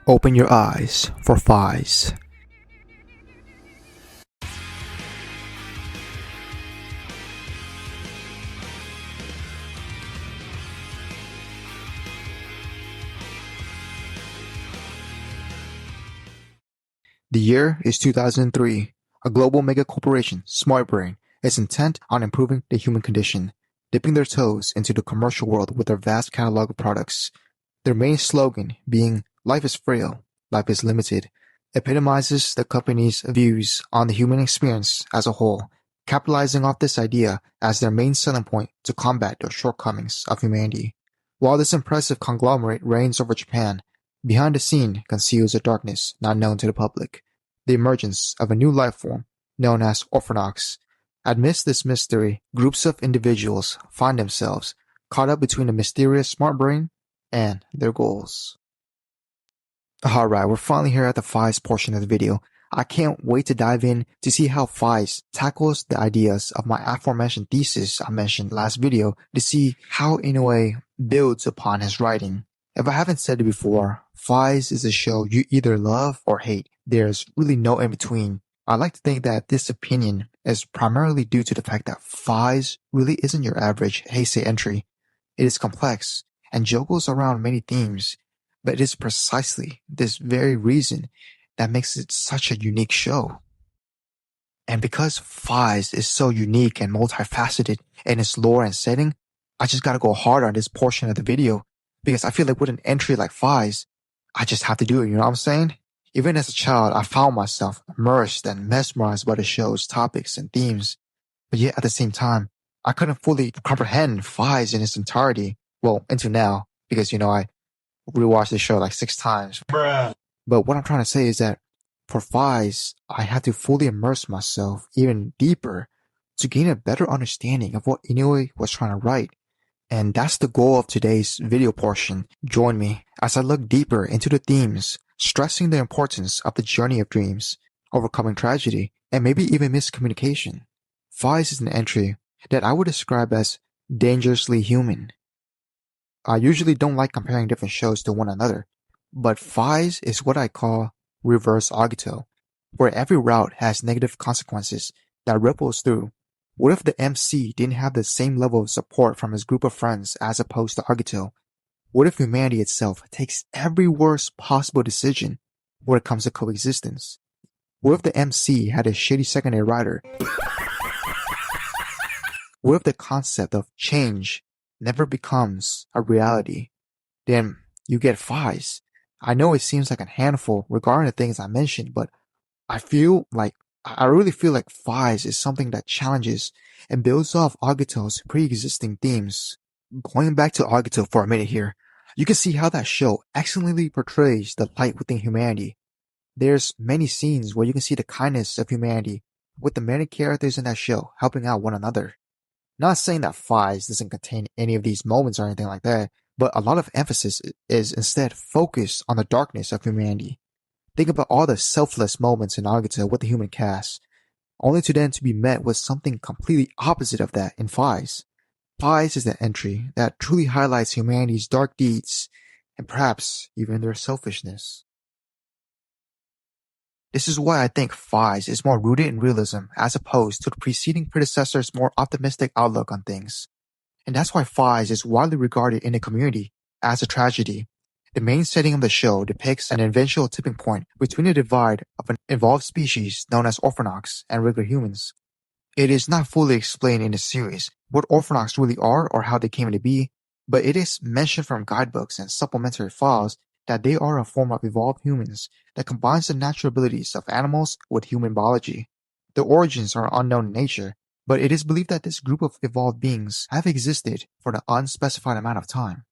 Open your eyes for Faiz. The year is 2003. A global mega corporation, SmartBrain, is intent on improving the human condition, dipping their toes into the commercial world with their vast catalog of products. Their main slogan being "Life is frail, life is limited," epitomizes the company's views on the human experience as a whole, capitalizing off this idea as their main selling point to combat the shortcomings of humanity. While this impressive conglomerate reigns over Japan, behind the scene conceals a darkness not known to the public, the emergence of a new life form known as Orphnnochs. Amidst this mystery, groups of individuals find themselves caught up between the mysterious SmartBrain and their goals. Alright, we're finally here at the Faiz portion of the video. I can't wait to dive in to see how Faiz tackles the ideas of my aforementioned thesis I mentioned last video, to see how Inoue builds upon his writing. If I haven't said it before, Faiz is a show you either love or hate. There's really no in between. I like to think that this opinion is primarily due to the fact that Faiz really isn't your average heisei entry. It is complex and juggles around many themes, but it is precisely this very reason that makes it such a unique show. And because Faiz is so unique and multifaceted in its lore and setting, I just gotta go hard on this portion of the video, because I feel like with an entry like Faiz, I just have to do it, you know what I'm saying? Even as a child, I found myself immersed and mesmerized by the show's topics and themes, but yet at the same time, I couldn't fully comprehend Faiz in its entirety. Well, until now, because, I rewatched the show like 6 times. Bruh. But what I'm trying to say is that for Faiz, I had to fully immerse myself even deeper to gain a better understanding of what Inoue was trying to write. And that's the goal of today's video portion. Join me as I look deeper into the themes, stressing the importance of the journey of dreams, overcoming tragedy, and maybe even miscommunication. Faiz is an entry that I would describe as dangerously human. I usually don't like comparing different shows to one another, but Faiz is what I call reverse agito, where every route has negative consequences that ripples through. What if the MC didn't have the same level of support from his group of friends as opposed to Agito? What if humanity itself takes every worst possible decision when it comes to coexistence? What if the MC had a shitty secondary rider? What if the concept of change never becomes a reality? Then you get Faiz. I know it seems like a handful regarding the things I mentioned, but I really feel like Faiz is something that challenges and builds off Agito's pre-existing themes. Going back to Agito for a minute here, you can see how that show excellently portrays the light within humanity. There's many scenes where you can see the kindness of humanity, with the many characters in that show helping out one another. Not saying that Faiz doesn't contain any of these moments or anything like that, but a lot of emphasis is instead focused on the darkness of humanity. Think about all the selfless moments in Agito with the human cast, only to then to be met with something completely opposite of that in Faiz. Faiz is the entry that truly highlights humanity's dark deeds, and perhaps even their selfishness. This is why I think Faiz is more rooted in realism as opposed to the preceding predecessor's more optimistic outlook on things. And that's why Faiz is widely regarded in the community as a tragedy. The main setting of the show depicts an eventual tipping point between the divide of an evolved species known as Orphnnochs and regular humans. It is not fully explained in the series what Orphnnochs really are or how they came to be, but it is mentioned from guidebooks and supplementary files that they are a form of evolved humans that combines the natural abilities of animals with human biology. The origins are unknown in nature, but it is believed that this group of evolved beings have existed for an unspecified amount of time.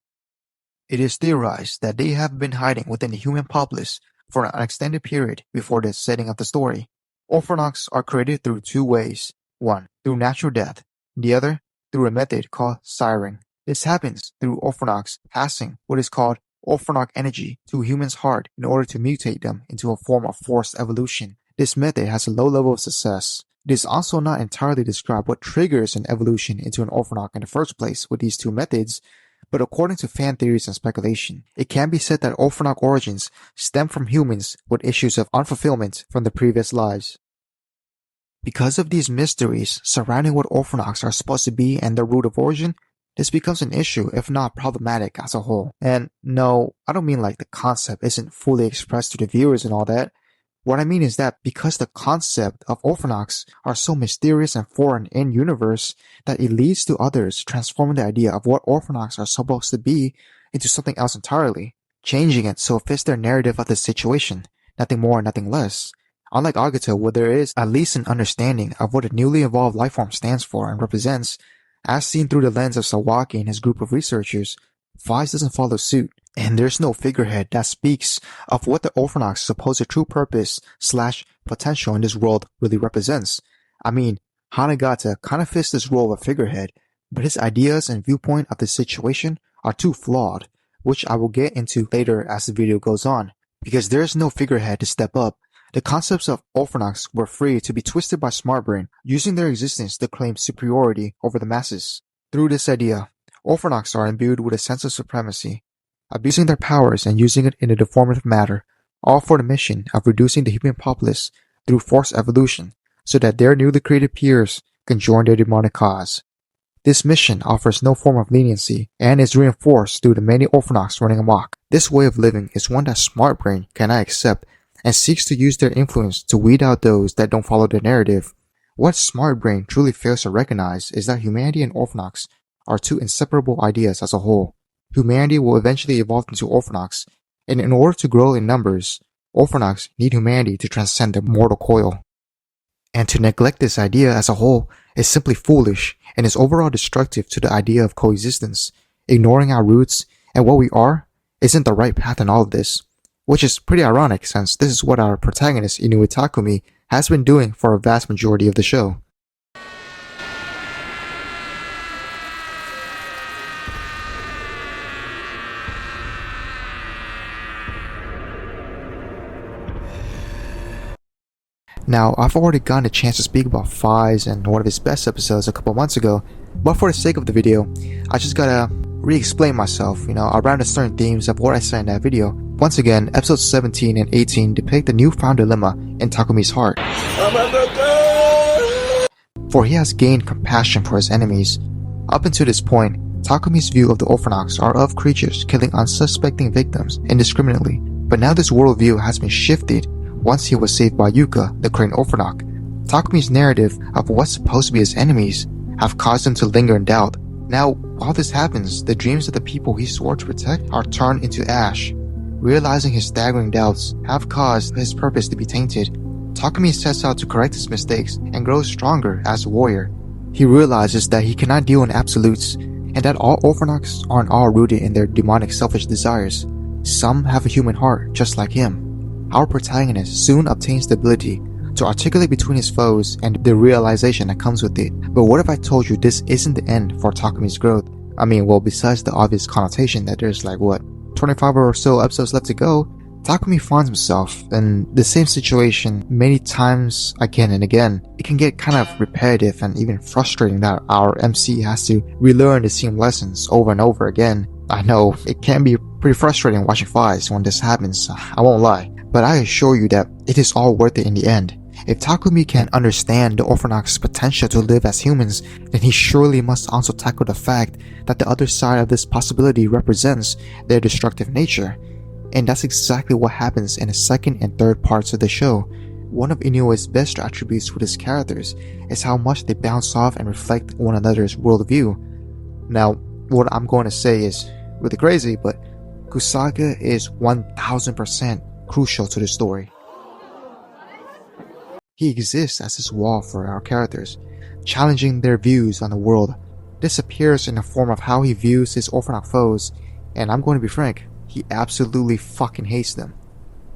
It is theorized that they have been hiding within the human populace for an extended period before the setting of the story. Orphnnochs are created through 2 ways. One, through natural death. The other, through a method called siring. This happens through Orphnnochs passing what is called Orphnnoch energy to a human's heart in order to mutate them into a form of forced evolution. This method has a low level of success. It is also not entirely described what triggers an evolution into an Orphnnoch in the first place with these 2 methods, But according to fan theories and speculation, it can be said that Orphnnoch origins stem from humans with issues of unfulfillment from the previous lives. Because of these mysteries surrounding what Orphnnochs are supposed to be and their root of origin, this becomes an issue, if not problematic as a whole. And no, I don't mean like the concept isn't fully expressed to the viewers and all that. What I mean is that because the concept of Orphnnochs are so mysterious and foreign in universe, that it leads to others transforming the idea of what Orphnnochs are supposed to be into something else entirely, changing it so it fits their narrative of the situation, nothing more, nothing less. Unlike Agito, where there is at least an understanding of what a newly evolved lifeform stands for and represents, as seen through the lens of Sawaki and his group of researchers, Faiz doesn't follow suit, and there's no figurehead that speaks of what the Orphnnochs' supposed true purpose / potential in this world really represents. I mean, Hanagata kind of fits this role of a figurehead, but his ideas and viewpoint of the situation are too flawed, which I will get into later as the video goes on. Because there is no figurehead to step up, the concepts of Orphnnochs were free to be twisted by Smartbrain, using their existence to claim superiority over the masses. Through this idea, Orphnnochs are imbued with a sense of supremacy, abusing their powers and using it in a deformative manner, all for the mission of reducing the human populace through forced evolution, so that their newly created peers can join their demonic cause. This mission offers no form of leniency and is reinforced through the many Orphnnochs running amok. This way of living is one that Smartbrain cannot accept and seeks to use their influence to weed out those that don't follow the narrative. What Smartbrain truly fails to recognize is that humanity and Orphnnochs are two inseparable ideas as a whole. Humanity will eventually evolve into Orphnnochs, and in order to grow in numbers, Orphnnochs need humanity to transcend their mortal coil. And to neglect this idea as a whole is simply foolish and is overall destructive to the idea of coexistence. Ignoring our roots and what we are isn't the right path in all of this, which is pretty ironic since this is what our protagonist Inuitakumi has been doing for a vast majority of the show. Now, I've already gotten a chance to speak about Faiz and one of his best episodes a couple months ago, but for the sake of the video, I just gotta re-explain myself, around the certain themes of what I said in that video. Once again, episodes 17 and 18 depict the newfound dilemma in Takumi's heart. For he has gained compassion for his enemies. Up until this point, Takumi's view of the Orphnnochs are of creatures killing unsuspecting victims indiscriminately, but now this worldview has been shifted once he was saved by Yuka, the crane Orphnnoch. Takumi's narrative of what's supposed to be his enemies have caused him to linger in doubt. Now, while this happens, the dreams of the people he swore to protect are turned into ash. Realizing his staggering doubts have caused his purpose to be tainted, Takumi sets out to correct his mistakes and grows stronger as a warrior. He realizes that he cannot deal in absolutes, and that all Orphnnochs aren't all rooted in their demonic selfish desires. Some have a human heart just like him. Our protagonist soon obtains the ability to articulate between his foes and the realization that comes with it. But what if I told you this isn't the end for Takumi's growth? I mean, well, besides the obvious connotation that there's 25 or so episodes left to go, Takumi finds himself in the same situation many times again and again. It can get kind of repetitive and even frustrating that our MC has to relearn the same lessons over and over again. I know, it can be pretty frustrating watching Faiz when this happens, I won't lie. But I assure you that it is all worth it in the end. If Takumi can understand the Orphnnochs' potential to live as humans, then he surely must also tackle the fact that the other side of this possibility represents their destructive nature. And that's exactly what happens in the second and third parts of the show. One of Inoue's best attributes with his characters is how much they bounce off and reflect one another's worldview. Now, what I'm going to say is really crazy, but Kusaka is 1000% crucial to the story. He exists as this wall for our characters, challenging their views on the world. This appears in the form of how he views his Orphnnoch foes, and I'm going to be frank, he absolutely fucking hates them.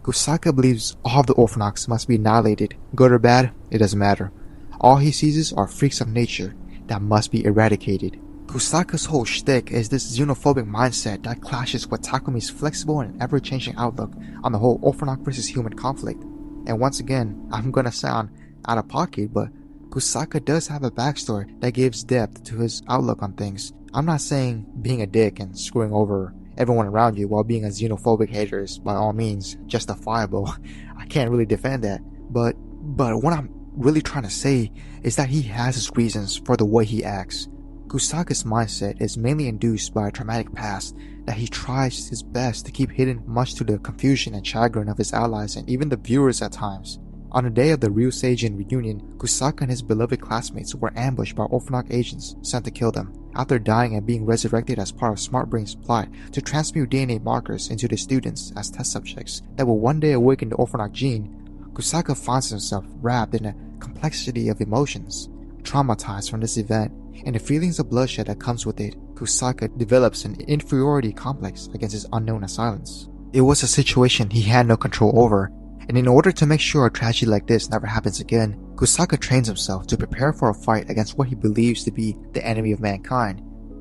Kusaka believes all of the Orphnnochs must be annihilated. Good or bad, it doesn't matter. All he sees are freaks of nature that must be eradicated. Kusaka's whole shtick is this xenophobic mindset that clashes with Takumi's flexible and ever-changing outlook on the whole Orphnnoch versus human conflict. And once again, I'm gonna sound out of pocket, but Kusaka does have a backstory that gives depth to his outlook on things. I'm not saying being a dick and screwing over everyone around you while being a xenophobic hater is by all means justifiable. I can't really defend that. But what I'm really trying to say is that he has his reasons for the way he acts. Kusaka's mindset is mainly induced by a traumatic past that he tries his best to keep hidden, much to the confusion and chagrin of his allies and even the viewers at times. On the day of the Ryuseijin reunion, Kusaka and his beloved classmates were ambushed by Orphnnoch agents sent to kill them, after dying and being resurrected as part of SmartBrain's plot to transmute DNA markers into the students as test subjects that will one day awaken the Orphnnoch gene. Kusaka finds himself wrapped in a complexity of emotions. Traumatized from this event and the feelings of bloodshed that comes with it, Kusaka develops an inferiority complex against his unknown assailants. It was a situation he had no control over, and in order to make sure a tragedy like this never happens again, Kusaka trains himself to prepare for a fight against what he believes to be the enemy of mankind.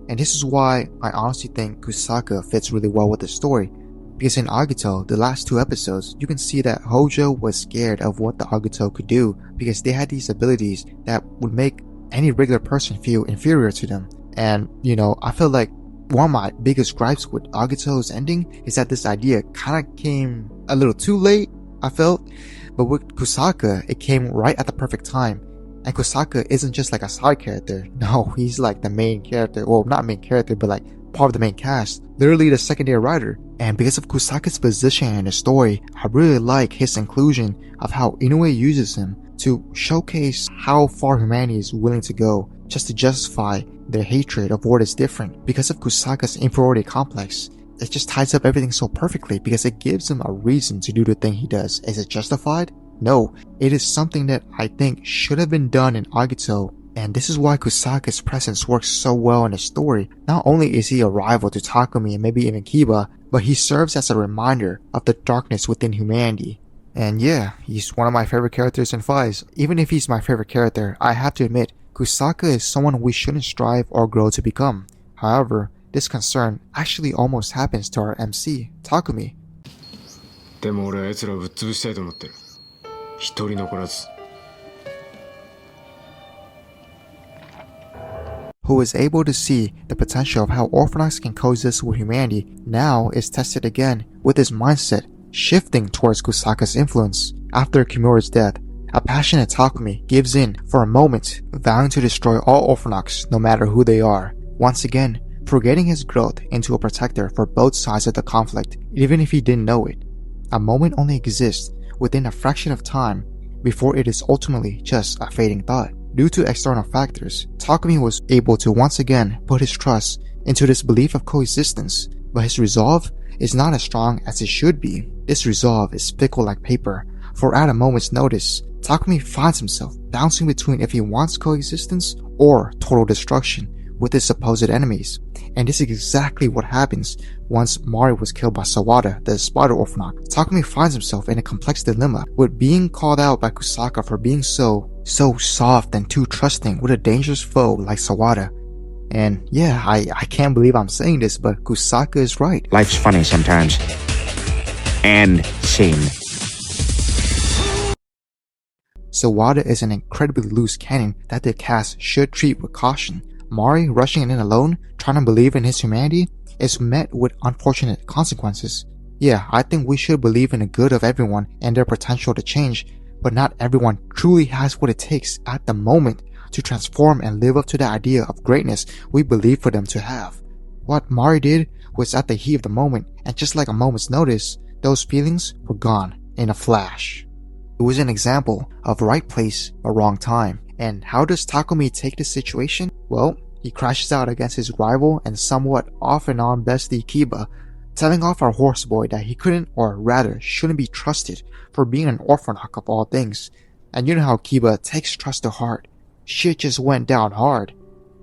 And this is why I honestly think Kusaka fits really well with the story, because in Agito, the last 2 episodes, you can see that Hojo was scared of what the Agito could do because they had these abilities that would make any regular person feel inferior to them. And, I feel like one of my biggest gripes with Agito's ending is that this idea kind of came a little too late, I felt. But with Kusaka, it came right at the perfect time. And Kusaka isn't just like a side character. No, he's like the main character. Well, not main character, but like part of the main cast. Literally the secondary writer. And because of Kusaka's position in the story, I really like his inclusion of how Inoue uses him to showcase how far humanity is willing to go just to justify their hatred of what is different. Because of Kusaka's inferiority complex, it just ties up everything so perfectly because it gives him a reason to do the thing he does. Is it justified? No, it is something that I think should have been done in Agito, and this is why Kusaka's presence works so well in the story. Not only is he a rival to Takumi and maybe even Kiba, but he serves as a reminder of the darkness within humanity. And yeah, he's one of my favorite characters in Faiz. Even if he's my favorite character, I have to admit, Kusaka is someone we shouldn't strive or grow to become. However, this concern actually almost happens to our MC, Takumi. でも俺は奴らをぶっ潰したいと思ってる。一人残らず。 Who is able to see the potential of how Orphnnochs can coexist with humanity, now is tested again with his mindset shifting towards Kusaka's influence. After Kimura's death, a passionate Takumi gives in for a moment, vowing to destroy all Orphnnochs no matter who they are. Once again, forgetting his growth into a protector for both sides of the conflict, even if he didn't know it. A moment only exists within a fraction of time before it is ultimately just a fading thought. Due to external factors, Takumi was able to once again put his trust into this belief of coexistence, but his resolve is not as strong as it should be. This resolve is fickle like paper, for at a moment's notice, Takumi finds himself bouncing between if he wants coexistence or total destruction with his supposed enemies. And this is exactly what happens once Mari was killed by Sawada, the spider Orphnnoch. Takumi finds himself in a complex dilemma with being called out by Kusaka for being so soft and too trusting with a dangerous foe like Sawada. And yeah, I can't believe I'm saying this, but Kusaka is right. Life's funny sometimes. And sane. Sawada is an incredibly loose cannon that the cast should treat with caution. Mari rushing in alone, trying to believe in his humanity, is met with unfortunate consequences. Yeah, I think we should believe in the good of everyone and their potential to change, but not everyone truly has what it takes at the moment to transform and live up to the idea of greatness we believe for them to have. What Mari did was at the heat of the moment, and just like a moment's notice, those feelings were gone in a flash. It was an example of right place but wrong time. And how does Takumi take this situation? Well, he crashes out against his rival and somewhat off and on bestie Kiba, telling off our horse boy that he couldn't, or rather shouldn't be trusted for being an Orphnnoch of all things. And you know how Kiba takes trust to heart. Shit just went down hard.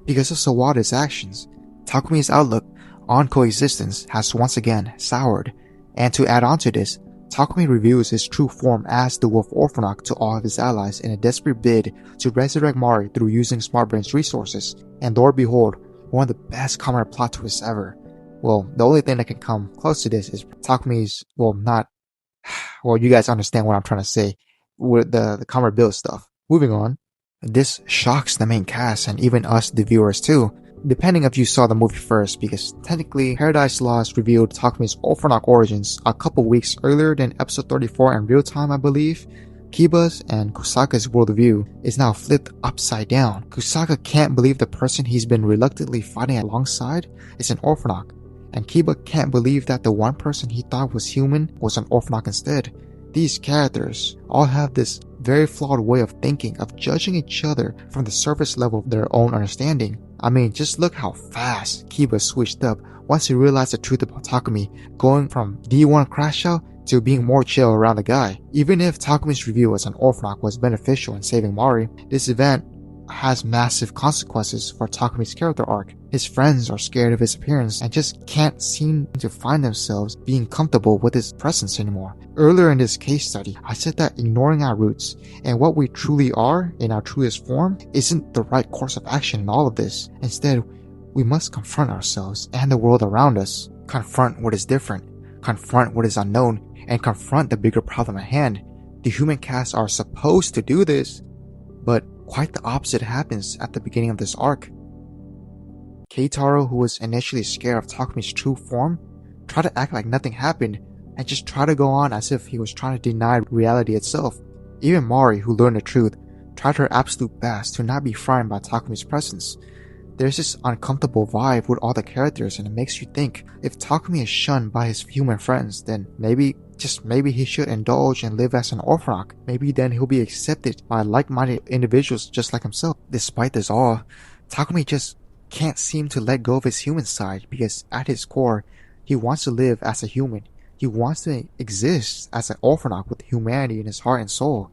Because of Sawada's actions, Takumi's outlook on coexistence has once again soured. And to add on to this, Takumi reveals his true form as the Wolf Orphnnoch to all of his allies in a desperate bid to resurrect Mari through using SmartBrain's resources. And Lord behold, one of the best Kamen plot twists ever. Well, the only thing that can come close to this is Takumi's, you guys understand what I'm trying to say with the Kamen build stuff. Moving on. This shocks the main cast and even us, the viewers too. depending if you saw the movie first, because technically Paradise Lost revealed Takumi's Orphnnoch origins a couple weeks earlier than episode 34 in real time, I believe. Kiba's and Kusaka's worldview is now flipped upside down. Kusaka can't believe the person he's been reluctantly fighting alongside is an Orphnnoch, and Kiba can't believe that the one person he thought was human was an Orphnnoch instead. These characters all have this very flawed way of thinking, of judging each other from the surface level of their own understanding. I mean, just look how fast Kiba switched up once he realized the truth about Takumi, going from D1 crash out to being more chill around the guy. Even if Takumi's review as an Orphnnoch was beneficial in saving Mari, this event has massive consequences for Takumi's character arc. His friends are scared of his appearance and just can't seem to find themselves being comfortable with his presence anymore. Earlier in this case study, I said that ignoring our roots and what we truly are in our truest form isn't the right course of action in all of this. Instead, we must confront ourselves and the world around us, confront what is different, confront what is unknown, and confront the bigger problem at hand. The human cast are supposed to do this, but quite the opposite happens at the beginning of this arc. Keitaro, who was initially scared of Takumi's true form, tried to act like nothing happened and just tried to go on as if he was trying to deny reality itself. Even Mari, who learned the truth, tried her absolute best to not be frightened by Takumi's presence. There's this uncomfortable vibe with all the characters, and it makes you think, if Takumi is shunned by his human friends, then maybe, just maybe, he should indulge and live as an Orphnnoch. Maybe then he'll be accepted by like-minded individuals just like himself. Despite this all, Takumi just can't seem to let go of his human side, because at his core, he wants to live as a human. He wants to exist as an Orphnnoch with humanity in his heart and soul.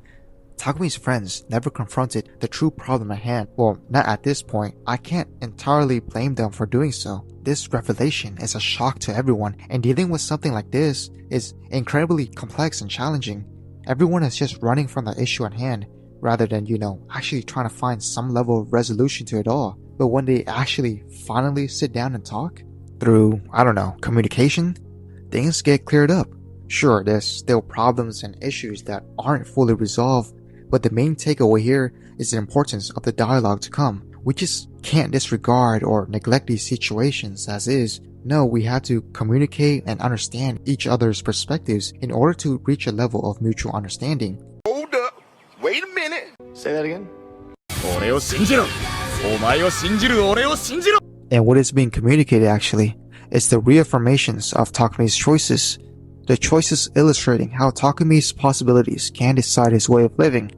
Takumi's friends never confronted the true problem at hand. Well, not at this point. I can't entirely blame them for doing so. This revelation is a shock to everyone, and dealing with something like this is incredibly complex and challenging. Everyone is just running from the issue at hand, rather than, actually trying to find some level of resolution to it all. But when they actually finally sit down and talk, through, communication, things get cleared up. Sure, there's still problems and issues that aren't fully resolved, but the main takeaway here is the importance of the dialogue to come. We just can't disregard or neglect these situations as is. No, we have to communicate and understand each other's perspectives in order to reach a level of mutual understanding. Hold up. Wait a minute. Say that again. And what is being communicated actually is the reaffirmations of Takumi's choices. The choices illustrating how Takumi's possibilities can decide his way of living.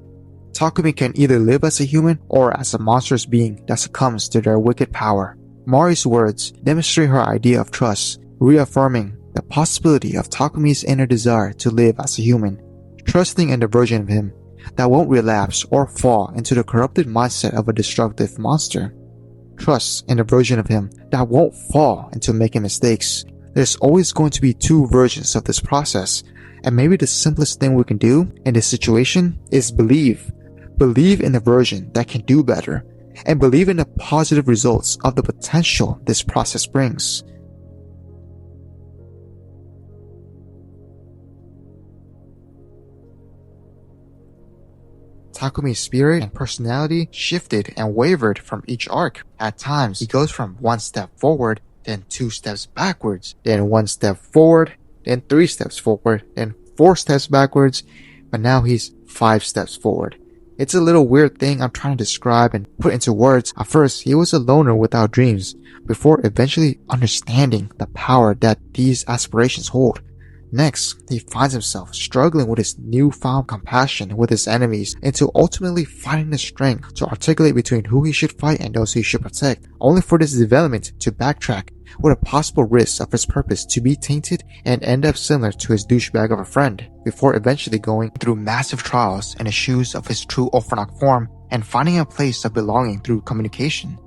Takumi can either live as a human or as a monstrous being that succumbs to their wicked power. Mari's words demonstrate her idea of trust, reaffirming the possibility of Takumi's inner desire to live as a human, trusting in the version of him that won't relapse or fall into the corrupted mindset of a destructive monster. Trust in the version of him that won't fall into making mistakes. There's always going to be two versions of this process, and maybe the simplest thing we can do in this situation is believe. Believe in the version that can do better, and believe in the positive results of the potential this process brings. Takumi's spirit and personality shifted and wavered from each arc. At times, he goes from one step forward, then 2 steps backwards, then 1 step forward, then 3 steps forward, then 4 steps backwards, but now he's 5 steps forward. It's a little weird thing I'm trying to describe and put into words. At first, he was a loner without dreams, before eventually understanding the power that these aspirations hold. Next, he finds himself struggling with his newfound compassion with his enemies, into ultimately finding the strength to articulate between who he should fight and those he should protect, only for this development to backtrack, with a possible risk of his purpose to be tainted and end up similar to his douchebag of a friend, before eventually going through massive trials in the shoes of his true Orphnnoch form and finding a place of belonging through communication.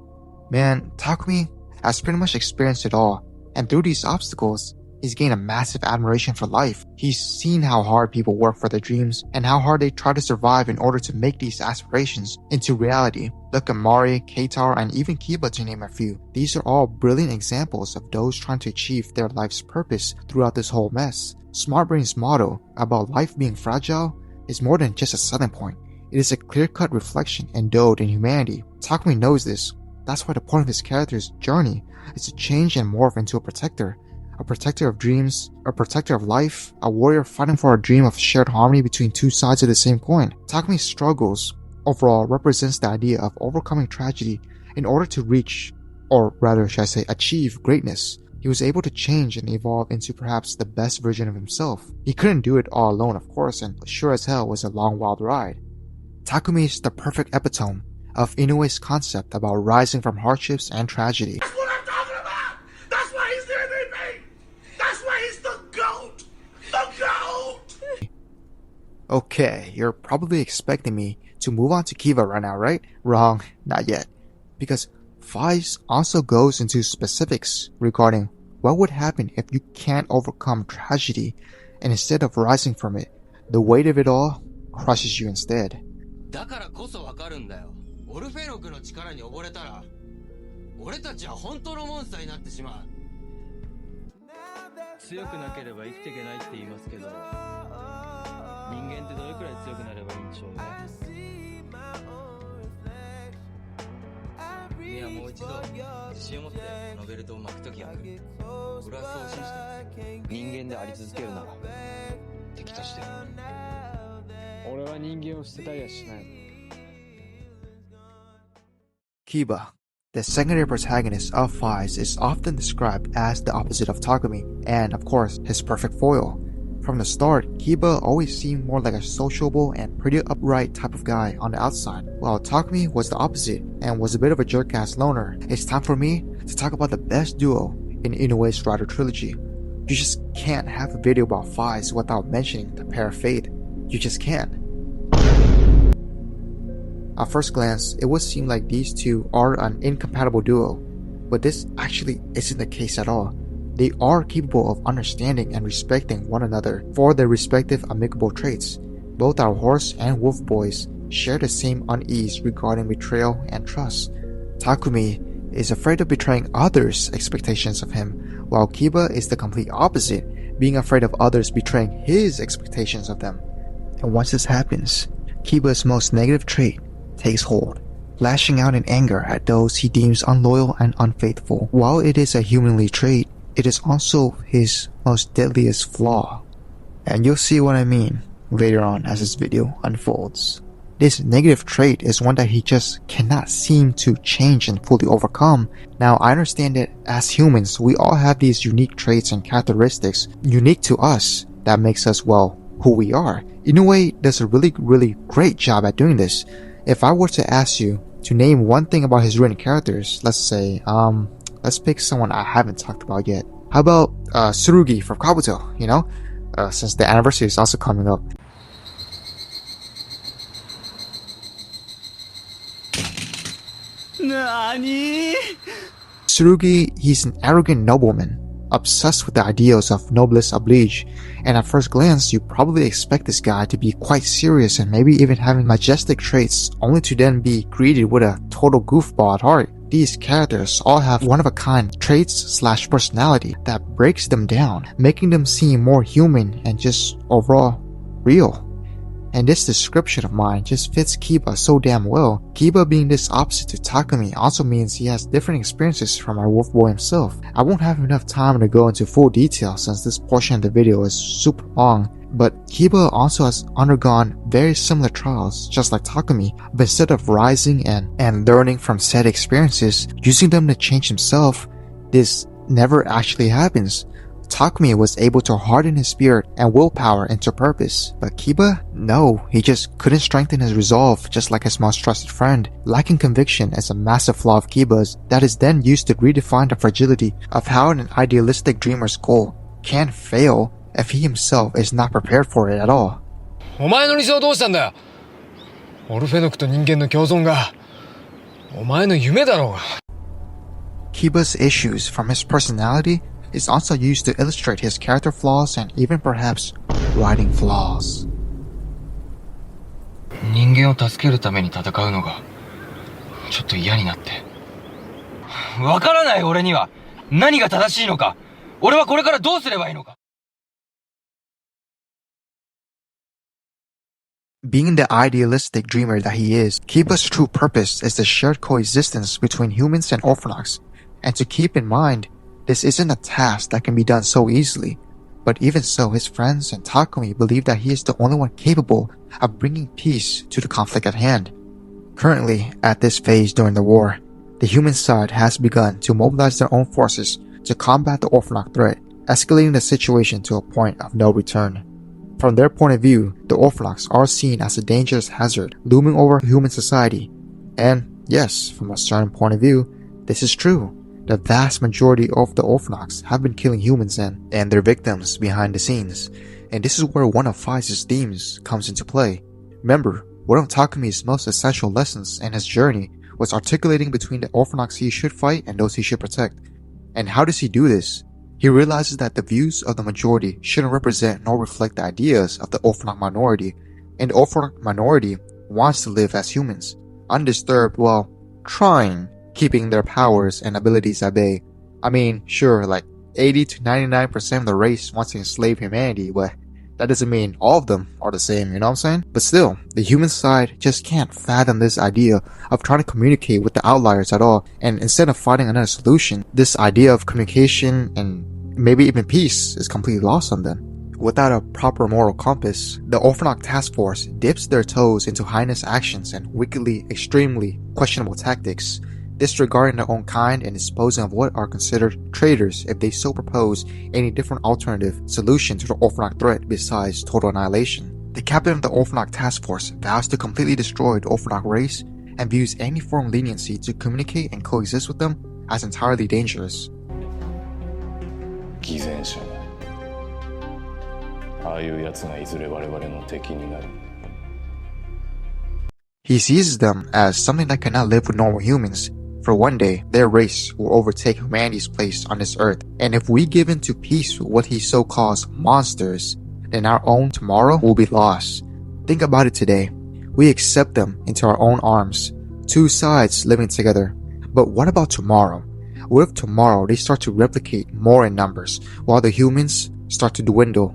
Man, Takumi has pretty much experienced it all, and through these obstacles, he's gained a massive admiration for life. He's seen how hard people work for their dreams and how hard they try to survive in order to make these aspirations into reality. Look at Mari, Keitaro, and even Kiba to name a few. These are all brilliant examples of those trying to achieve their life's purpose throughout this whole mess. Smart Brain's motto about life being fragile is more than just a selling point. It is a clear-cut reflection endowed in humanity. Takumi knows this. That's why the point of his character's journey is to change and morph into a protector of dreams, a protector of life, a warrior fighting for a dream of shared harmony between two sides of the same coin. Takumi's struggles overall represents the idea of overcoming tragedy in order to reach, or rather should I say achieve, greatness. He was able to change and evolve into perhaps the best version of himself. He couldn't do it all alone, of course, and sure as hell was a long wild ride. Takumi is the perfect epitome of Inoue's concept about rising from hardships and tragedy. That's what I'm talking about! That's why he's the MVP! That's why he's the GOAT! The GOAT! Okay, you're probably expecting me to move on to Kiva right now, right? Wrong, not yet. Because Faiz also goes into specifics regarding what would happen if you can't overcome tragedy and instead of rising from it, the weight of it all crushes you instead. だからこそわかるんだよ。オルフェノクの力に溺れたら、俺たちは本当のモンスターになってしまう。強くなければ生きていけないって言いますけど、人間ってどれくらい強くなればいいんでしょうね。君はもう一度自信を持ってノベルトを巻く時が来る。俺はそう信じてる。人間であり続けるなら敵として。俺は人間を捨てたりはしない。Kiba, the secondary protagonist of Faiz, is often described as the opposite of Takumi, and of course, his perfect foil. From the start, Kiba always seemed more like a sociable and pretty upright type of guy on the outside, while Takumi was the opposite and was a bit of a jerk-ass loner. It's time for me to talk about the best duo in Inoue's Rider trilogy. You just can't have a video about Faiz without mentioning the pair of fate. You just can't. At first glance, it would seem like these two are an incompatible duo, but this actually isn't the case at all. They are capable of understanding and respecting one another for their respective amicable traits. Both our horse and wolf boys share the same unease regarding betrayal and trust. Takumi is afraid of betraying others' expectations of him, while Kiba is the complete opposite, being afraid of others betraying his expectations of them. And once this happens, Kiba's most negative trait takes hold, lashing out in anger at those he deems unloyal and unfaithful. While it is a humanly trait, it is also his most deadliest flaw. And you'll see what I mean later on as this video unfolds. This negative trait is one that he just cannot seem to change and fully overcome. Now, I understand that as humans, we all have these unique traits and characteristics unique to us that makes us, well, who we are. Inoue does a really great job at doing this. If I were to ask you to name one thing about his written characters, let's say, let's pick someone I haven't talked about yet. How about Tsurugi from Kabuto, you know? Since the anniversary is also coming up. Nani? Tsurugi, he's an arrogant nobleman, obsessed with the ideals of noblesse oblige, and at first glance you probably expect this guy to be quite serious and maybe even having majestic traits, only to then be greeted with a total goofball at heart. These characters all have one-of-a-kind traits/personality that breaks them down, making them seem more human and just overall real. And this description of mine just fits Kiba so damn well. Kiba being this opposite to Takumi also means he has different experiences from our wolf boy himself. I won't have enough time to go into full detail since this portion of the video is super long, but Kiba also has undergone very similar trials just like Takumi, but instead of rising and learning from said experiences, using them to change himself, this never actually happens. Takumi was able to harden his spirit and willpower into purpose, but Kiba? No, he just couldn't strengthen his resolve just like his most trusted friend. Lacking conviction is a massive flaw of Kiba's that is then used to redefine the fragility of how an idealistic dreamer's goal can fail if he himself is not prepared for it at all. お前の理想どうしたんだよ。オルフェノクと人間の共存がお前の夢だろうが。Kiba's issues from his personality is also used to illustrate his character flaws and even perhaps writing flaws. 人間を助けるために戦うのがちょっと嫌になって。わからない俺には何が正しいのか。俺はこれからどうすればいいのか。Being the idealistic dreamer that he is, Kiba's true purpose is the shared coexistence between humans and Orphnnochs. And to keep in mind, this isn't a task that can be done so easily. But even so, his friends and Takumi believe that he is the only one capable of bringing peace to the conflict at hand. Currently, at this phase during the war, the human side has begun to mobilize their own forces to combat the Orphnnoch threat, escalating the situation to a point of no return. From their point of view, the Orphnnochs are seen as a dangerous hazard looming over human society. And yes, from a certain point of view, this is true. The vast majority of the Orphnnochs have been killing humans and their victims behind the scenes. And this is where one of Faiz's themes comes into play. Remember, one of Takumi's most essential lessons in his journey was articulating between the Orphnnochs he should fight and those he should protect. And how does he do this? He realizes that the views of the majority shouldn't represent nor reflect the ideas of the Orphnnoch minority, and the Orphnnoch minority wants to live as humans, undisturbed while trying, keeping their powers and abilities at bay. I mean, sure, like 80 to 99% of the race wants to enslave humanity, but that doesn't mean all of them are the same, you know what I'm saying? But still, the human side just can't fathom this idea of trying to communicate with the outliers at all, and instead of finding another solution, this idea of communication and maybe even peace is completely lost on them. Without a proper moral compass, the Orphnnoch task force dips their toes into heinous actions and wickedly, extremely questionable tactics, disregarding their own kind and disposing of what are considered traitors if they so propose any different alternative solution to the Orphnnoch threat besides total annihilation. The captain of the Orphnnoch task force vows to completely destroy the Orphnnoch race and views any form of leniency to communicate and coexist with them as entirely dangerous. 偽善者ああいう奴がいずれ我々の敵になる He sees them as something that cannot live with normal humans. For one day, their race will overtake humanity's place on this earth, and if we give in to peace with what he so calls monsters, then our own tomorrow will be lost. Think about it today. We accept them into our own arms, two sides living together. But what about tomorrow? What if tomorrow they start to replicate more in numbers, while the humans start to dwindle?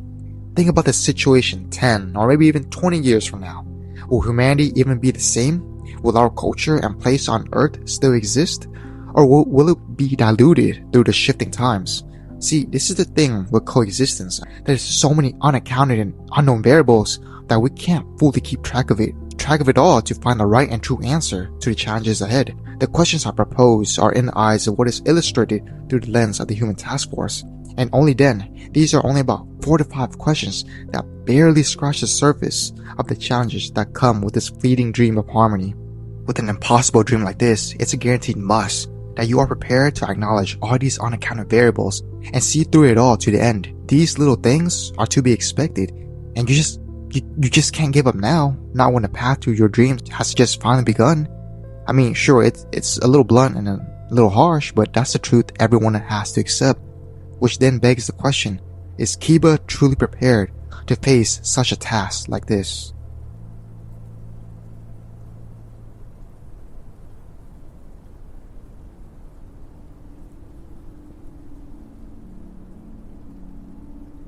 Think about the situation 10 or maybe even 20 years from now. Will humanity even be the same? Will our culture and place on Earth still exist? Or will it be diluted through the shifting times? See, this is the thing with coexistence. There's so many unaccounted and unknown variables that we can't fully keep track of it all to find the right and true answer to the challenges ahead. The questions I propose are in the eyes of what is illustrated through the lens of the human task force. And only then, these are only about 4 to 5 questions that barely scratch the surface of the challenges that come with this fleeting dream of harmony. With an impossible dream like this, it's a guaranteed must that you are prepared to acknowledge all these unaccounted variables and see through it all to the end. These little things are to be expected, and you just can't give up now, not when the path to your dreams has just finally begun. I mean, sure, it's a little blunt and a little harsh, but that's the truth everyone has to accept. Which then begs the question, is Kiba truly prepared to face such a task like this?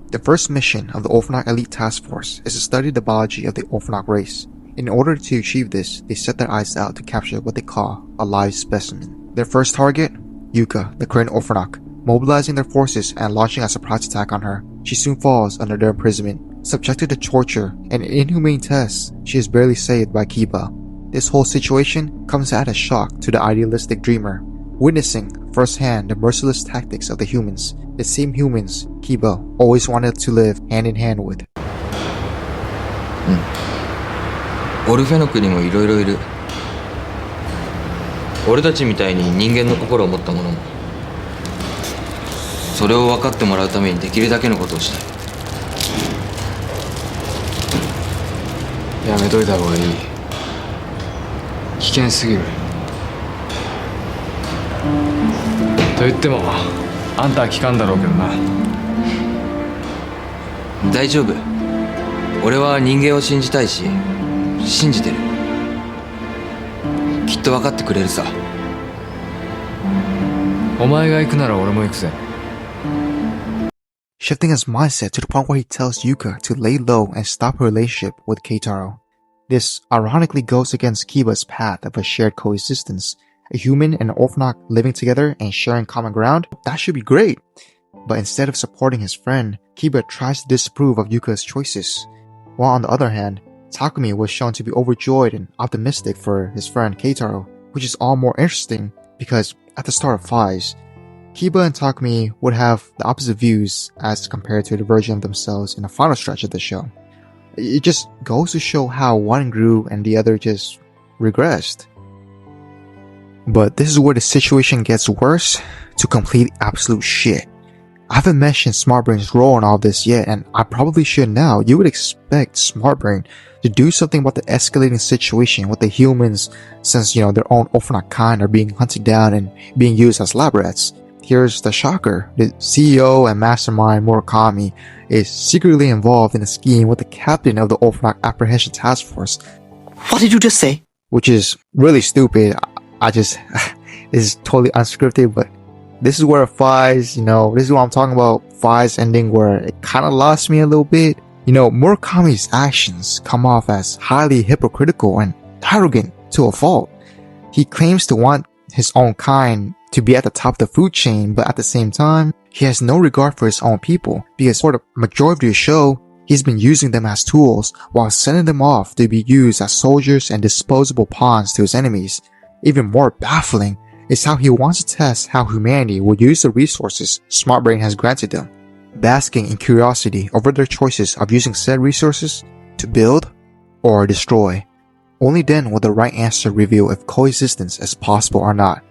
The first mission of the Orphnnoch Elite Task Force is to study the biology of the Orphnnoch race. In order to achieve this, they set their eyes out to capture what they call a live specimen. Their first target? Yuka, the Korean Orphnnoch. Mobilizing their forces and launching a surprise attack on her, she soon falls under their imprisonment. Subjected to torture and inhumane tests, she is barely saved by Kiba. This whole situation comes as a shock to the idealistic dreamer, witnessing firsthand the merciless tactics of the humans, the same humans Kiba always wanted to live hand in hand with. オルフェノクにもいろいろいる。俺たちみたいに人間の心を持った者も。それを分かってもらうためにできるだけのことをしたい。やめといた方がいい。危険すぎる。と言ってもあんたは聞かんだろうけどな。大丈夫。俺は人間を信じたいし信じてる。きっと分かってくれるさ。お前が行くなら俺も行くぜ。Shifting his mindset to the point where he tells Yuka to lay low and stop her relationship with Keitaro. This ironically goes against Kiba's path of a shared coexistence. A human and an Orphnnoch living together and sharing common ground? That should be great. But instead of supporting his friend, Kiba tries to disapprove of Yuka's choices. While on the other hand, Takumi was shown to be overjoyed and optimistic for his friend Keitaro, which is all more interesting because at the start of Faiz, Kiba and Takumi would have the opposite views as compared to the version of themselves in the final stretch of the show. It just goes to show how one grew and the other just regressed. But this is where the situation gets worse to complete absolute shit. I haven't mentioned SmartBrain's role in all this yet, and I probably should now. You would expect SmartBrain to do something about the escalating situation with the humans, since, their own Orphnnoch kind are being hunted down and being used as lab rats. Here's the shocker. The CEO and mastermind Murakami is secretly involved in a scheme with the captain of the Orphnnoch Apprehension Task Force. What did you just say? Which is really stupid. This is totally unscripted, but this is where Faiz, this is what I'm talking about, Faiz ending where it kind of lost me a little bit. Murakami's actions come off as highly hypocritical and arrogant to a fault. He claims to want his own kind to be at the top of the food chain, but at the same time, he has no regard for his own people, because for the majority of the show, he's been using them as tools while sending them off to be used as soldiers and disposable pawns to his enemies. Even more baffling is how he wants to test how humanity will use the resources SmartBrain has granted them, basking in curiosity over their choices of using said resources to build or destroy. Only then will the right answer reveal if coexistence is possible or not.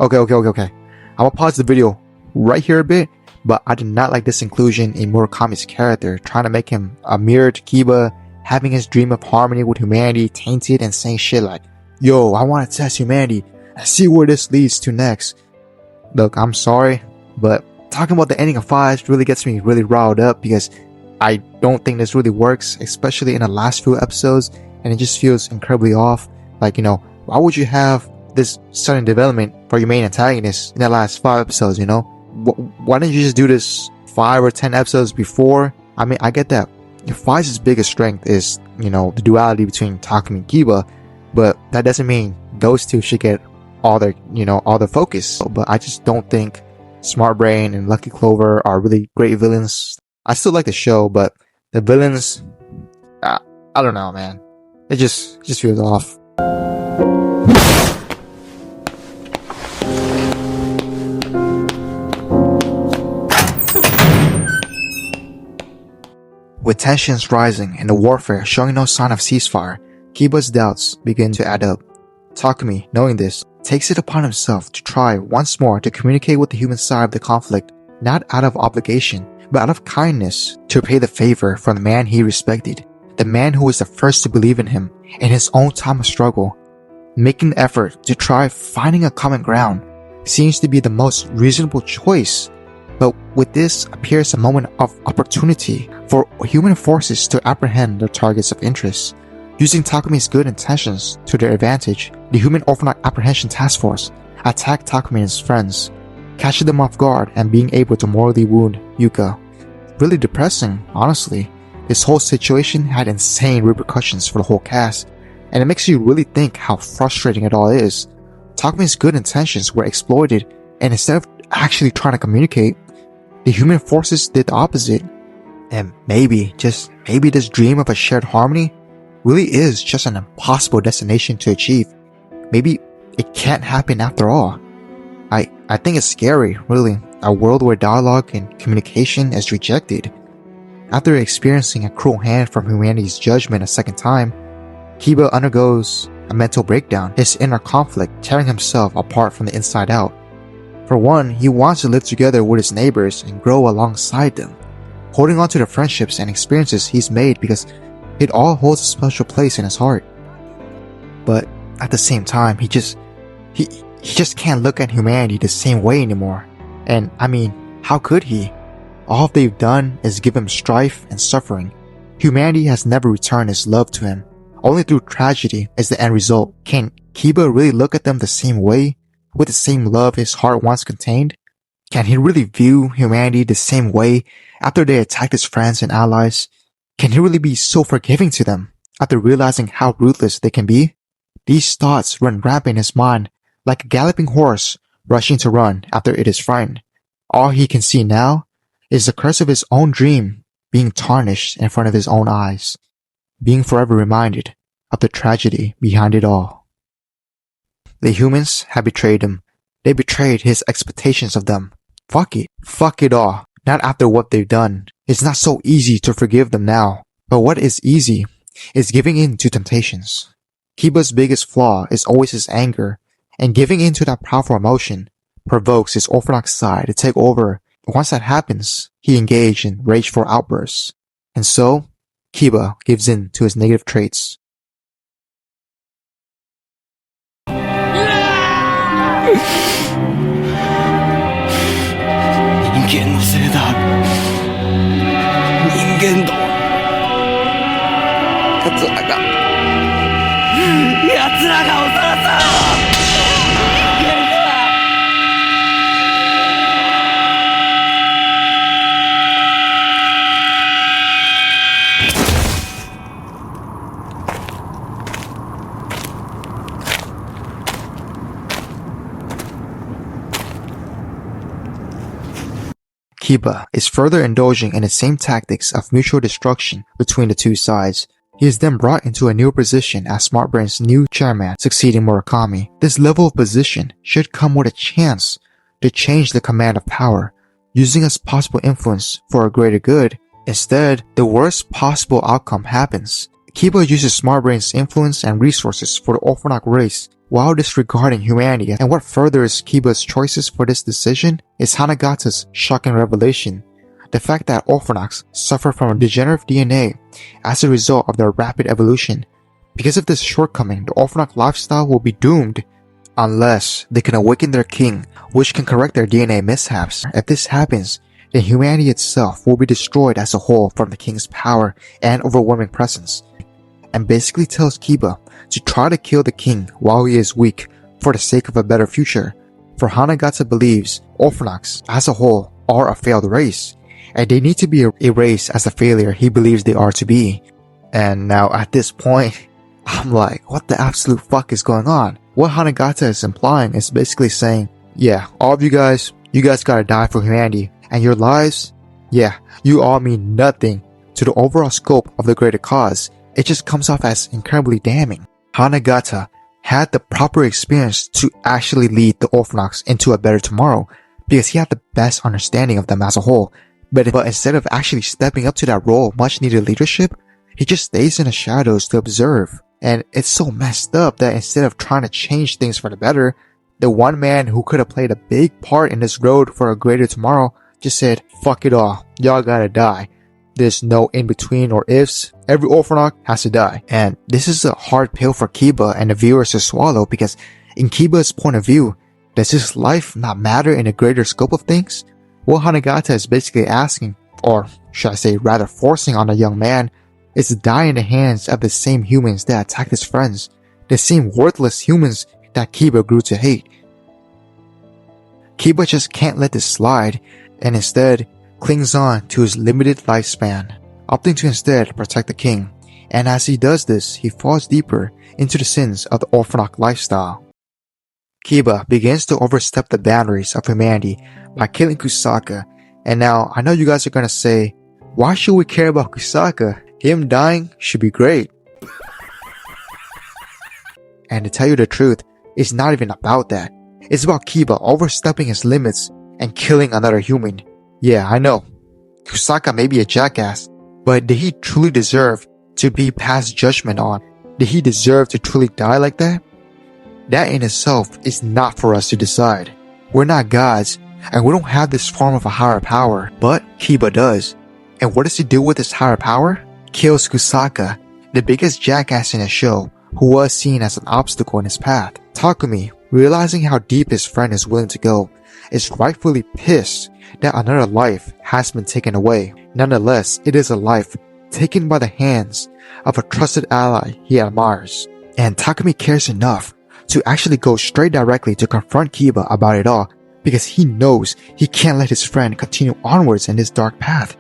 Okay. I'm gonna pause the video right here a bit, but I did not like this inclusion in Murakami's character, trying to make him a mirror to Kiba, having his dream of harmony with humanity tainted and saying shit like, yo, I want to test humanity and see where this leads to next. Look, I'm sorry, but talking about the ending of Faiz really gets me really riled up because I don't think this really works, especially in the last few episodes, and it just feels incredibly off. Like, why would you have this sudden development for your main antagonist in the last 5 episodes, Why didn't you just do this 5 or 10 episodes before? I mean, I get that Faiz's biggest strength is, the duality between Takumi and Kiba, but that doesn't mean those two should get all their focus. But I just don't think SmartBrain and Lucky Clover are really great villains. I still like the show, but the villains, I don't know, man. It just feels off. With tensions rising and the warfare showing no sign of ceasefire, Kiba's doubts begin to add up. Takumi, knowing this, takes it upon himself to try once more to communicate with the human side of the conflict, not out of obligation, but out of kindness, to repay the favor from the man he respected, the man who was the first to believe in him in his own time of struggle. Making the effort to try finding a common ground seems to be the most reasonable choice, but with this appears a moment of opportunity for human forces to apprehend their targets of interest. Using Takumi's good intentions to their advantage, the Human Orphnnoch Apprehension Task Force attacked Takumi and his friends, catching them off guard and being able to mortally wound Yuka. Really depressing, honestly. This whole situation had insane repercussions for the whole cast, and it makes you really think how frustrating it all is. Takumi's good intentions were exploited, and instead of actually trying to communicate, the human forces did the opposite. And maybe, just maybe this dream of a shared harmony really is just an impossible destination to achieve. Maybe it can't happen after all. I think it's scary, really, a world where dialogue and communication is rejected. After experiencing a cruel hand from humanity's judgment a second time, Kiba undergoes a mental breakdown, his inner conflict tearing himself apart from the inside out. For one, he wants to live together with his neighbors and grow alongside them, holding on to the friendships and experiences he's made because it all holds a special place in his heart. But at the same time, he just can't look at humanity the same way anymore. And I mean, how could he? All they've done is give him strife and suffering. Humanity has never returned its love to him. Only through tragedy is the end result. Can Kiba really look at them the same way, with the same love his heart once contained? Can he really view humanity the same way after they attacked his friends and allies? Can he really be so forgiving to them? After realizing how ruthless they can be, these thoughts run rampant in his mind like a galloping horse rushing to run after it is frightened. All he can see now is the curse of his own dream being tarnished in front of his own eyes, being forever reminded of the tragedy behind it all. The humans have betrayed him. They betrayed his expectations of them. Fuck it. Fuck it all. Not after what they've done. It's not so easy to forgive them now. But what is easy is giving in to temptations. Kiba's biggest flaw is always his anger, and giving in to that powerful emotion provokes his Orphnnoch side to take over. Once that happens, he engages in rageful outbursts. And so, Kiba gives in to his negative traits. 人間のせいだ。人間道。奴らが恐らさ。人間だ。Kiba is further indulging in the same tactics of mutual destruction between the two sides. He is then brought into a new position as SmartBrain's new chairman, succeeding Murakami. This level of position should come with a chance to change the command of power, using his possible influence for a greater good. Instead, the worst possible outcome happens. Kiba uses SmartBrain's influence and resources for the Orphnnoch race while disregarding humanity, and what furthers Kiba's choices for this decision is Hanagata's shocking revelation. The fact that Orphnnochs suffer from a degenerative DNA as a result of their rapid evolution. Because of this shortcoming, the Orphnnoch lifestyle will be doomed unless they can awaken their king, which can correct their DNA mishaps. If this happens, then humanity itself will be destroyed as a whole from the king's power and overwhelming presence, and basically tells Kiba to try to kill the king while he is weak for the sake of a better future. For Hanagata believes Orphnnochs as a whole are a failed race, and they need to be erased as the failure he believes they are to be. And now at this point, I'm like, what the absolute fuck is going on? What Hanagata is implying is basically saying, yeah, all of you guys gotta die for humanity, and your lives, yeah, you all mean nothing to the overall scope of the greater cause. It just comes off as incredibly damning. Hanagata had the proper experience to actually lead the Orphnnochs into a better tomorrow, because he had the best understanding of them as a whole. But instead of actually stepping up to that role of much needed leadership, he just stays in the shadows to observe. And it's so messed up that instead of trying to change things for the better, the one man who could have played a big part in this road for a greater tomorrow just said, fuck it all, y'all gotta die. There's no in-between or ifs. Every Orphnnoch has to die. And this is a hard pill for Kiba and the viewers to swallow, because in Kiba's point of view, does his life not matter in the greater scope of things? What Hanagata is basically asking, or should I say rather forcing on a young man, is to die in the hands of the same humans that attacked his friends, the same worthless humans that Kiba grew to hate. Kiba just can't let this slide, and instead clings on to his limited lifespan, opting to instead protect the king. And as he does this, he falls deeper into the sins of the Orphnnoch lifestyle. Kiba begins to overstep the boundaries of humanity by killing Kusaka. And now, I know you guys are gonna say, why should we care about Kusaka? Him dying should be great. And to tell you the truth, it's not even about that. It's about Kiba overstepping his limits and killing another human. Yeah, I know. Kusaka may be a jackass, but did he truly deserve to be passed judgment on? Did he deserve to truly die like that? That in itself is not for us to decide. We're not gods, and we don't have this form of a higher power, but Kiba does. And what does he do with his higher power? Kills Kusaka, the biggest jackass in the show, who was seen as an obstacle in his path. Takumi, realizing how deep his friend is willing to go, is rightfully pissed that another life has been taken away. Nonetheless, it is a life taken by the hands of a trusted ally he admires. And Takumi cares enough to actually go straight directly to confront Kiba about it all, because he knows he can't let his friend continue onwards in this dark path.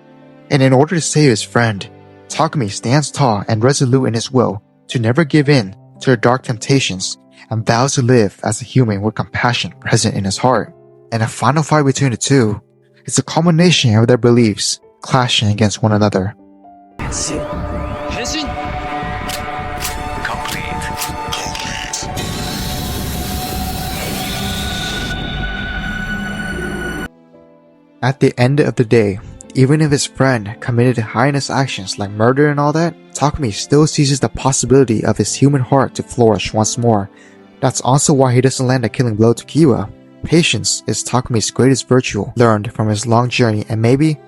And in order to save his friend, Takumi stands tall and resolute in his will to never give in to the dark temptations and vows to live as a human with compassion present in his heart. And a final fight between the two is a culmination of their beliefs clashing against one another. At the end of the day, even if his friend committed heinous actions like murder and all that, Takumi still seizes the possibility of his human heart to flourish once more. That's also why he doesn't land a killing blow to Kiba. Patience is Takumi's greatest virtue learned from his long journey, and maybe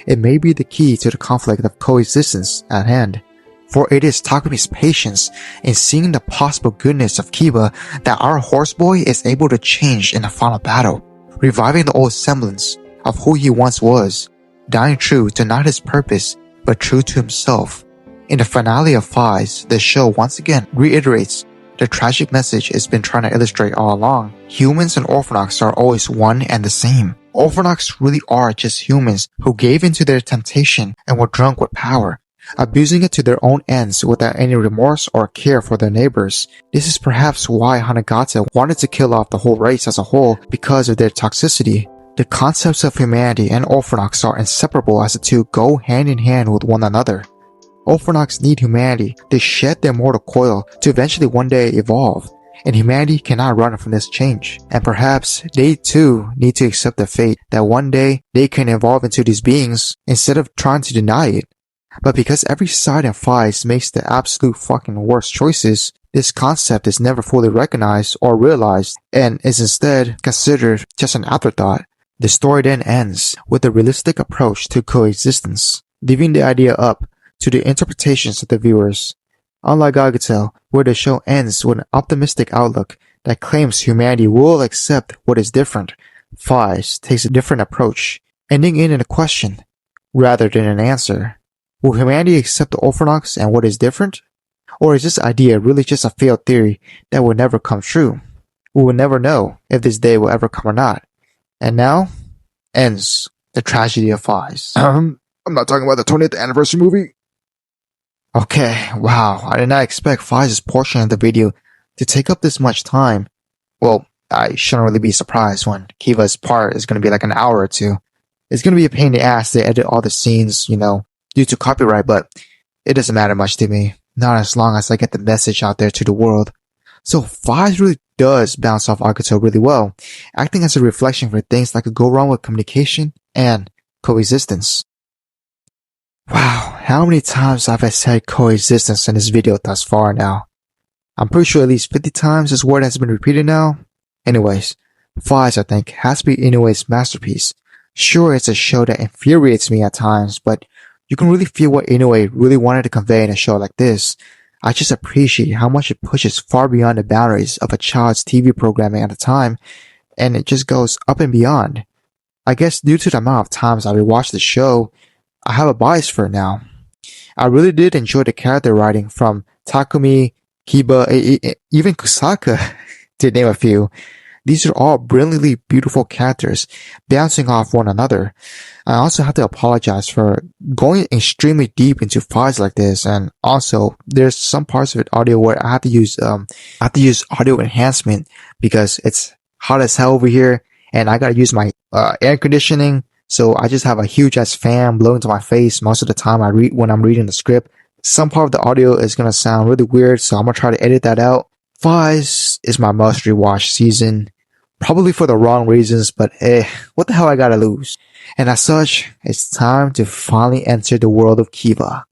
it may be the key to the conflict of coexistence at hand. For it is Takumi's patience in seeing the possible goodness of Kiba that our horse boy is able to change in the final battle, reviving the old semblance of who he once was, dying true to not his purpose, but true to himself. In the finale of Faiz, the show once again reiterates the tragic message it's been trying to illustrate all along. Humans and Orphnnochs are always one and the same. Orphnnochs really are just humans who gave into their temptation and were drunk with power, abusing it to their own ends without any remorse or care for their neighbors. This is perhaps why Hanagata wanted to kill off the whole race as a whole because of their toxicity. The concepts of humanity and Orphnnochs are inseparable as the two go hand in hand with one another. Orphnnochs need humanity to shed their mortal coil to eventually one day evolve, and humanity cannot run from this change. And perhaps they too need to accept the fate that one day they can evolve into these beings instead of trying to deny it. But because every side in Faiz makes the absolute fucking worst choices, this concept is never fully recognized or realized and is instead considered just an afterthought. The story then ends with a realistic approach to coexistence, leaving the idea up to the interpretations of the viewers. Unlike Agito, where the show ends with an optimistic outlook that claims humanity will accept what is different, Faiz takes a different approach, ending in a question rather than an answer. Will humanity accept the Orphnnochs and what is different? Or is this idea really just a failed theory that will never come true? We will never know if this day will ever come or not. And now ends the tragedy of Faiz. I'm not talking about the 20th anniversary movie. Okay, wow, I did not expect Faiz's portion of the video to take up this much time. Well, I shouldn't really be surprised when Kiva's part is going to be like an hour or two. It's going to be a pain in the ass to edit all the scenes, due to copyright, but it doesn't matter much to me. Not as long as I get the message out there to the world. So Faiz really does bounce off Agito really well, acting as a reflection for things that could go wrong with communication and coexistence. Wow, how many times have I said coexistence in this video thus far now? I'm pretty sure at least 50 times this word has been repeated now. Anyways, Faiz, I think, has to be Inoue's masterpiece. Sure, it's a show that infuriates me at times, but you can really feel what Inoue really wanted to convey in a show like this. I just appreciate how much it pushes far beyond the boundaries of a child's TV programming at the time, and it just goes up and beyond. I guess due to the amount of times I rewatched the show, I have a bias for it now. I really did enjoy the character writing from Takumi, Kiba, even Kusaka, to name a few. These are all brilliantly beautiful characters, bouncing off one another. I also have to apologize for going extremely deep into files like this, and also there's some parts of it audio where I have to use audio enhancement because it's hot as hell over here, and I gotta use my air conditioning. So I just have a huge ass fan blowing to my face most of the time when I'm reading the script. Some part of the audio is gonna sound really weird, so I'm gonna try to edit that out. Faiz is my must rewatch season. Probably for the wrong reasons, but what the hell I gotta lose? And as such, it's time to finally enter the world of Kiva.